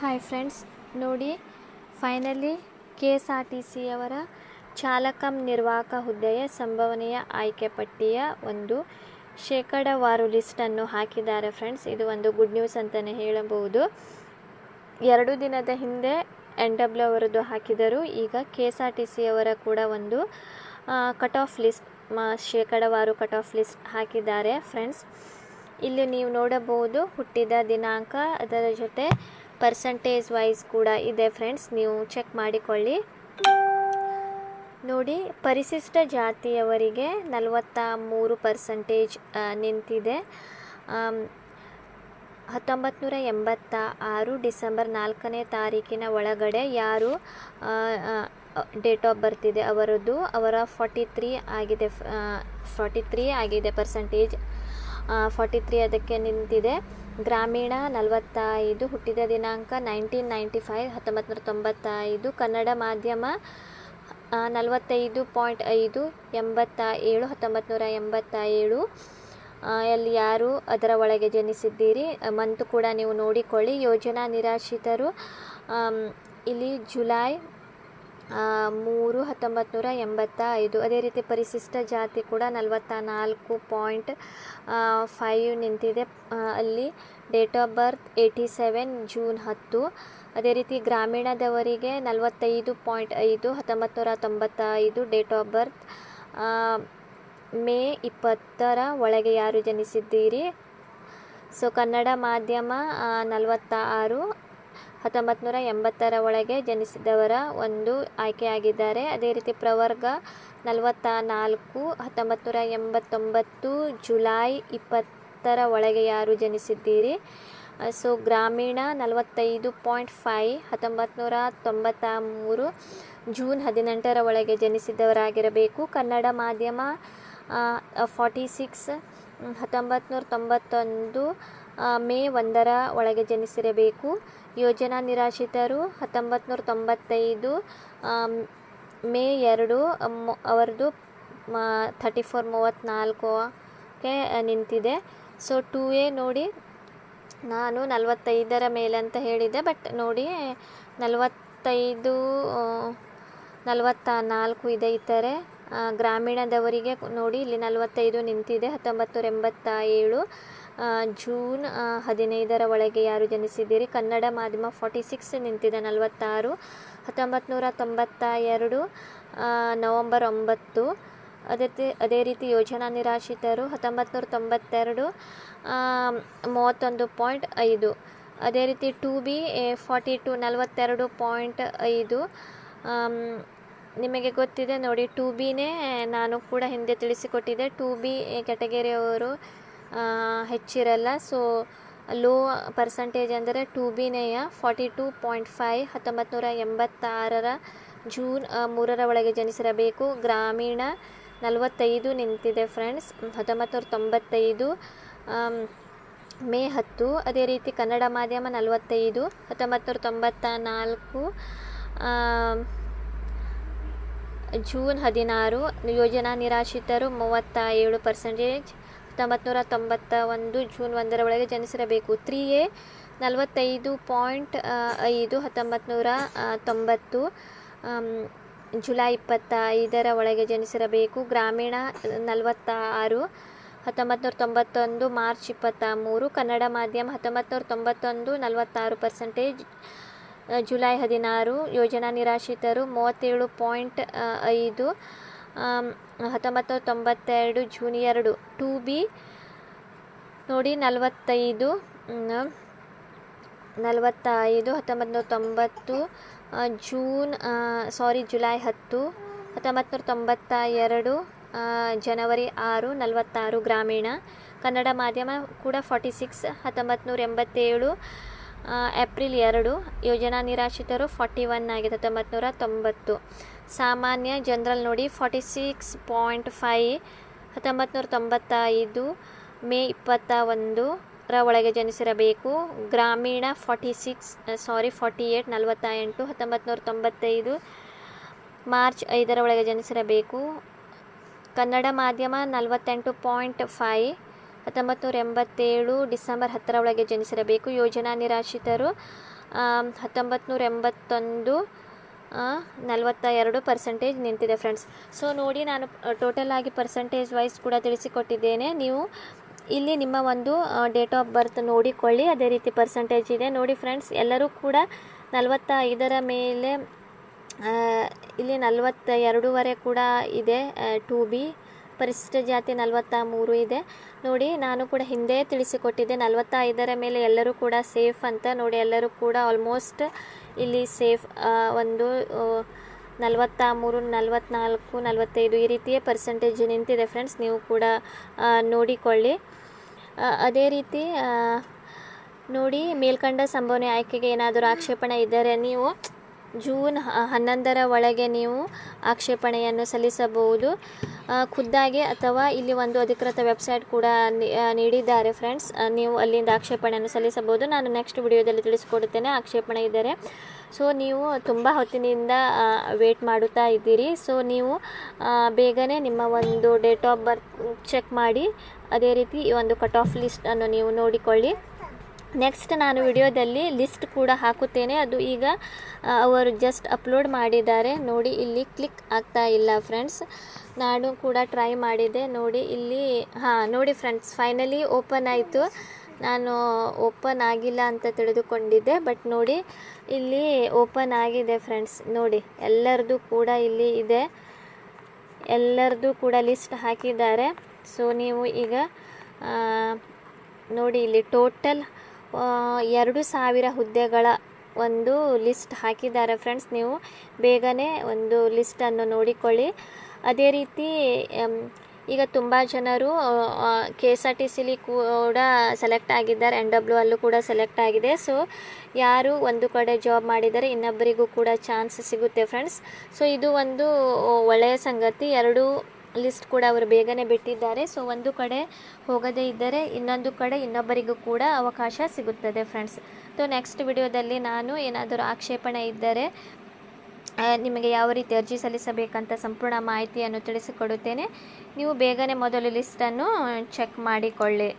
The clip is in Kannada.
ಹಾಯ್ ಫ್ರೆಂಡ್ಸ್, ನೋಡಿ ಫೈನಲಿ KSRTC ಅವರ ಚಾಲಕ ನಿರ್ವಾಹಕ ಹುದ್ದೆಯ ಸಂಭವನೀಯ ಆಯ್ಕೆ ಪಟ್ಟಿಯ ಒಂದು ಶೇಕಡಾವಾರು ಲಿಸ್ಟನ್ನು ಹಾಕಿದ್ದಾರೆ ಫ್ರೆಂಡ್ಸ್. ಇದು ಒಂದು ಗುಡ್ ನ್ಯೂಸ್ ಅಂತಲೇ ಹೇಳಬಹುದು. 2 ದಿನದ ಹಿಂದೆ NW ಅವರದ್ದು ಹಾಕಿದರು. ಈಗ KSRTC ಅವರ ಕೂಡ ಒಂದು ಕಟ್ ಆಫ್ ಲಿಸ್ಟ್, ಶೇಕಡಾವಾರು ಕಟ್ ಆಫ್ ಲಿಸ್ಟ್ ಹಾಕಿದ್ದಾರೆ ಫ್ರೆಂಡ್ಸ್. ಇಲ್ಲಿ ನೀವು ನೋಡಬಹುದು ಹುಟ್ಟಿದ ದಿನಾಂಕ, ಅದರ ಜೊತೆ ಪರ್ಸೆಂಟೇಜ್ ವೈಸ್ ಕೂಡ ಇದೆ ಫ್ರೆಂಡ್ಸ್, ನೀವು ಚೆಕ್ ಮಾಡಿಕೊಳ್ಳಿ. ನೋಡಿ, ಪರಿಶಿಷ್ಟ ಜಾತಿಯವರಿಗೆ 43% ನಿಂತಿದೆ. 1986 ಡಿಸೆಂಬರ್ 4ನೇ ತಾರೀಕಿನ ಒಳಗಡೆ ಯಾರು ಡೇಟ್ ಆಫ್ ಬರ್ತ್ ಇದೆ ಅವರದ್ದು, ಅವರ 43 ಆಗಿದೆ ಪರ್ಸೆಂಟೇಜ್. 43 ಅದಕ್ಕೆ ನಿಂತಿದೆ. ಗ್ರಾಮೀಣ 45, ಹುಟ್ಟಿದ ದಿನಾಂಕ 1995 1995, ಕನ್ನಡ ಮಾಧ್ಯಮ 45.5, 87 1987. ಅಲ್ಲಿ ಯಾರು ಅದರ ಒಳಗೆ ಜನಿಸಿದ್ದೀರಿ ಮಂತು ಕೂಡ ನೀವು ನೋಡಿಕೊಳ್ಳಿ. ಯೋಜನಾ ನಿರಾಶ್ರಿತರು ಇಲ್ಲಿ ಜುಲೈ 3 1985. ಅದೇ ರೀತಿ ಪರಿಶಿಷ್ಟ ಜಾತಿ ಕೂಡ 44.5 ನಿಂತಿದೆ. ಅಲ್ಲಿ ಡೇಟ್ ಆಫ್ ಬರ್ತ್ 87 ಜೂನ್ 10. ಅದೇ ರೀತಿ ಗ್ರಾಮೀಣದವರಿಗೆ 45.5 1995 ಡೇಟ್ ಆಫ್ ಬರ್ತ್. ಮೇ 20ರ ಒಳಗೆ ಯಾರು ಜನಿಸಿದ್ದೀರಿ. ಸೊ ಕನ್ನಡ ಮಾಧ್ಯಮ 46 1980ರ ಒಳಗೆ ಜನಿಸಿದವರ ಒಂದು ಆಯ್ಕೆಯಾಗಿದ್ದಾರೆ. ಅದೇ ರೀತಿ ಪ್ರವರ್ಗ 44 1989 ಜುಲೈ 20ರ ಒಳಗೆ ಯಾರು ಜನಿಸಿದ್ದೀರಿ. ಸೊ ಗ್ರಾಮೀಣ 45.5 1993 ಜೂನ್ 18ರ ಒಳಗೆ ಜನಿಸಿದವರಾಗಿರಬೇಕು. ಕನ್ನಡ ಮಾಧ್ಯಮ 46 1991 ಮೇ 1ರ ಒಳಗೆ ಜನಿಸಿರಬೇಕು. ಯೋಜನಾ ನಿರಾಶ್ರಿತರು 1995 ಮೇ 2 ಅವರದು 34 ನಿಂತಿದೆ. ಸೊ 2A ನೋಡಿ, ನಾನು 45ರ ಮೇಲೆ ಅಂತ ಹೇಳಿದೆ, ಬಟ್ ನೋಡಿ 45 44 ಇದೆ ಇತರೆ. ಗ್ರಾಮೀಣದವರಿಗೆ ನೋಡಿ ಇಲ್ಲಿ 45 ನಿಂತಿದೆ. 1987 ಜೂನ್ 15ರ ಒಳಗೆ ಯಾರು ಜನಿಸಿದ್ದೀರಿ. ಕನ್ನಡ ಮಾಧ್ಯಮ 46 ನಿಂತಿದೆ 46. 1992 ನವಂಬರ್ 9. ಅದೇ ರೀತಿ ಯೋಜನಾ ನಿರಾಶ್ರಿತರು 1992 31.5. ಅದೇ ರೀತಿ 2B 42 42.5. ನಿಮಗೆ ಗೊತ್ತಿದೆ ನೋಡಿ, 2Bನೇ ನಾನು ಕೂಡ ಹಿಂದೆ ತಿಳಿಸಿಕೊಟ್ಟಿದ್ದೆ. 2B ಕ್ಯಾಟಗರಿಯವರು ಹೆಚ್ಚಿರಲ್ಲ. ಸೊ ಲೋ ಪರ್ಸೆಂಟೇಜ್ ಅಂದರೆ 2Bನೆಯ 42.5 1986 ಜೂನ್ 3ರ ಒಳಗೆ ಜನಿಸಿರಬೇಕು. ಗ್ರಾಮೀಣ 45 ನಿಂತಿದೆ ಫ್ರೆಂಡ್ಸ್. 1995 ಮೇ 10. ಅದೇ ರೀತಿ ಕನ್ನಡ ಮಾಧ್ಯಮ 45 1994 ಜೂನ್ 16. ಯೋಜನಾ ನಿರಾಶ್ರಿತರು 37%. 1991 ಜೂನ್ 1ರ ಒಳಗೆ ಜನಿಸಿರಬೇಕು. 3A 45.5 1990 ಜುಲೈ 25ರ ಒಳಗೆ ಜನಿಸಿರಬೇಕು. ಗ್ರಾಮೀಣ 46 1991 ಮಾರ್ಚ್ 23. ಕನ್ನಡ ಮಾಧ್ಯಮ 1991 46%. ಜುಲೈ 16. ಯೋಜನಾ ನಿರಾಶ್ರಿತರು 37.5 1992 ಜೂನ್ 2. 2B ನೋಡಿ 45 1990 ಜುಲೈ 10. 1992 ಜನವರಿ 6 46 ಗ್ರಾಮೀಣ. ಕನ್ನಡ ಮಾಧ್ಯಮ ಕೂಡ 46 1987 ಏಪ್ರಿಲ್ 2. ಯೋಜನಾ ನಿರಾಶ್ರಿತರು 41 ಆಗಿದೆ 1990. ಸಾಮಾನ್ಯ ಜನರಲ್ ನೋಡಿ 46.5 1995 ಮೇ 21ರ ಒಳಗೆ ಜನಿಸಿರಬೇಕು. ಗ್ರಾಮೀಣ 48 1995 ಮಾರ್ಚ್ 5ರ ಒಳಗೆ ಜನಿಸಿರಬೇಕು. ಕನ್ನಡ ಮಾಧ್ಯಮ 48.5 1987 ಡಿಸೆಂಬರ್ 10 ಒಳಗೆ ಜನಿಸಿರಬೇಕು. ಯೋಜನಾ ನಿರಾಶ್ರಿತರು 1981 42% ನಿಂತಿದೆ ಫ್ರೆಂಡ್ಸ್. ಸೊ ನೋಡಿ, ನಾನು ಟೋಟಲ್ ಆಗಿ ಪರ್ಸೆಂಟೇಜ್ ವೈಸ್ ಕೂಡ ತಿಳಿಸಿಕೊಟ್ಟಿದ್ದೇನೆ. ನೀವು ಇಲ್ಲಿ ನಿಮ್ಮ ಒಂದು ಡೇಟ್ ಆಫ್ ಬರ್ತ್ ನೋಡಿಕೊಳ್ಳಿ. ಅದೇ ರೀತಿ ಪರ್ಸೆಂಟೇಜ್ ಇದೆ ನೋಡಿ ಫ್ರೆಂಡ್ಸ್. ಎಲ್ಲರೂ ಕೂಡ 45 ಮೇಲೆ ಇಲ್ಲಿ 42ವರೆ ಕೂಡ ಇದೆ. 2B ಪರಿಶಿಷ್ಟ ಜಾತಿ 43 ಇದೆ ನೋಡಿ. ನಾನು ಕೂಡ ಹಿಂದೆ ತಿಳಿಸಿಕೊಟ್ಟಿದ್ದೆ 45 ಮೇಲೆ ಎಲ್ಲರೂ ಕೂಡ ಸೇಫ್ ಅಂತ ನೋಡಿ. ಎಲ್ಲರೂ ಕೂಡ ಆಲ್ಮೋಸ್ಟ್ ಇಲ್ಲಿ ಸೇಫ್. ಒಂದು 43, 44, 45 ಈ ರೀತಿಯ ಪರ್ಸೆಂಟೇಜ್ ನಿಂತಿದೆ ಫ್ರೆಂಡ್ಸ್. ನೀವು ಕೂಡ ನೋಡಿಕೊಳ್ಳಿ. ಅದೇ ರೀತಿ ನೋಡಿ, ಮೇಲ್ಕಂಡ ಸಂಭಾವನೆ ಆಯ್ಕೆಗೆ ಏನಾದರೂ ಆಕ್ಷೇಪಣೆ ಇದ್ದರೆ ನೀವು ಜೂನ್ 11 ಒಳಗೆ ನೀವು ಆಕ್ಷೇಪಣೆಯನ್ನು ಸಲ್ಲಿಸಬಹುದು ಖುದ್ದಾಗಿ, ಅಥವಾ ಇಲ್ಲಿ ಒಂದು ಅಧಿಕೃತ ವೆಬ್ಸೈಟ್ ಕೂಡ ನೀಡಿದ್ದಾರೆ ಫ್ರೆಂಡ್ಸ್. ನೀವು ಅಲ್ಲಿಂದ ಆಕ್ಷೇಪಣೆಯನ್ನು ಸಲ್ಲಿಸಬಹುದು. ನಾನು ನೆಕ್ಸ್ಟ್ ವಿಡಿಯೋದಲ್ಲಿ ತಿಳಿಸ್ಕೊಡುತ್ತೇನೆ ಆಕ್ಷೇಪಣೆ ಇದ್ದರೆ. ಸೊ ನೀವು ತುಂಬ ಹೊತ್ತಿನಿಂದ ವೇಟ್ ಮಾಡುತ್ತಾ ಇದ್ದೀರಿ. ಸೊ ನೀವು ಬೇಗನೆ ನಿಮ್ಮ ಒಂದು ಡೇಟ್ ಆಫ್ ಬರ್ತ್ ಚೆಕ್ ಮಾಡಿ. ಅದೇ ರೀತಿ ಈ ಒಂದು ಕಟ್ ಆಫ್ ಲಿಸ್ಟನ್ನು ನೀವು ನೋಡಿಕೊಳ್ಳಿ. ನೆಕ್ಸ್ಟ್ ನಾನು ವಿಡಿಯೋದಲ್ಲಿ ಲಿಸ್ಟ್ ಕೂಡ ಹಾಕುತ್ತೇನೆ. ಅದು ಈಗ ಅವರು ಜಸ್ಟ್ ಅಪ್ಲೋಡ್ ಮಾಡಿದ್ದಾರೆ ನೋಡಿ. ಇಲ್ಲಿ ಕ್ಲಿಕ್ ಆಗ್ತಾ ಇಲ್ಲ ಫ್ರೆಂಡ್ಸ್. ನಾನು ಕೂಡ ಟ್ರೈ ಮಾಡಿದೆ ನೋಡಿ. ಇಲ್ಲಿ ನೋಡಿ ಫ್ರೆಂಡ್ಸ್, ಫೈನಲಿ ಓಪನ್ ಆಯಿತು. ನಾನು ಓಪನ್ ಆಗಿಲ್ಲ ಅಂತ ತಿಳಿದುಕೊಂಡಿದ್ದೆ, ಬಟ್ ನೋಡಿ ಇಲ್ಲಿ ಓಪನ್ ಆಗಿದೆ ಫ್ರೆಂಡ್ಸ್. ನೋಡಿ, ಎಲ್ಲರದ್ದು ಕೂಡ ಇಲ್ಲಿ ಇದೆ. ಎಲ್ಲರದ್ದು ಕೂಡ ಲಿಸ್ಟ್ ಹಾಕಿದ್ದಾರೆ. ಸೊ ನೀವು ಈಗ ನೋಡಿ, ಇಲ್ಲಿ ಟೋಟಲ್ 2000 ಹುದ್ದೆಗಳ ಒಂದು ಲಿಸ್ಟ್ ಹಾಕಿದ್ದಾರೆ ಫ್ರೆಂಡ್ಸ್. ನೀವು ಬೇಗನೆ ಒಂದು ಲಿಸ್ಟನ್ನು ನೋಡಿಕೊಳ್ಳಿ. ಅದೇ ರೀತಿ ಈಗ ತುಂಬ ಜನರು KSRTCಲಿ ಕೂಡ ಸೆಲೆಕ್ಟ್ ಆಗಿದ್ದಾರೆ, NW ಅಲ್ಲೂ ಕೂಡ ಸೆಲೆಕ್ಟ್ ಆಗಿದೆ. ಸೊ ಯಾರು ಒಂದು ಕಡೆ ಜಾಬ್ ಮಾಡಿದರೆ ಇನ್ನೊಬ್ಬರಿಗೂ ಕೂಡ ಚಾನ್ಸ್ ಸಿಗುತ್ತೆ ಫ್ರೆಂಡ್ಸ್. ಸೊ ಇದು ಒಂದು ಒಳ್ಳೆಯ ಸಂಗತಿ. 2 ಲಿಸ್ಟ್ ಕೂಡ ಅವರು ಬೇಗನೆ ಬಿಟ್ಟಿದ್ದಾರೆ. ಸೊ ಒಂದು ಕಡೆ ಹೋಗದೇ ಇದ್ದರೆ ಇನ್ನೊಂದು ಕಡೆ ಇನ್ನೊಬ್ಬರಿಗೂ ಕೂಡ ಅವಕಾಶ ಸಿಗುತ್ತದೆ ಫ್ರೆಂಡ್ಸ್. ಸೊ ನೆಕ್ಸ್ಟ್ ವಿಡಿಯೋದಲ್ಲಿ ನಾನು ಏನಾದರೂ ಆಕ್ಷೇಪಣೆ ಇದ್ದರೆ ನಿಮಗೆ ಯಾವ ರೀತಿ ಅರ್ಜಿ ಸಲ್ಲಿಸಬೇಕಂತ ಸಂಪೂರ್ಣ ಮಾಹಿತಿಯನ್ನು ತಿಳಿಸಿಕೊಡುತ್ತೇನೆ. ನೀವು ಬೇಗನೆ ಮೊದಲು ಲಿಸ್ಟನ್ನು ಚೆಕ್ ಮಾಡಿಕೊಳ್ಳಿ.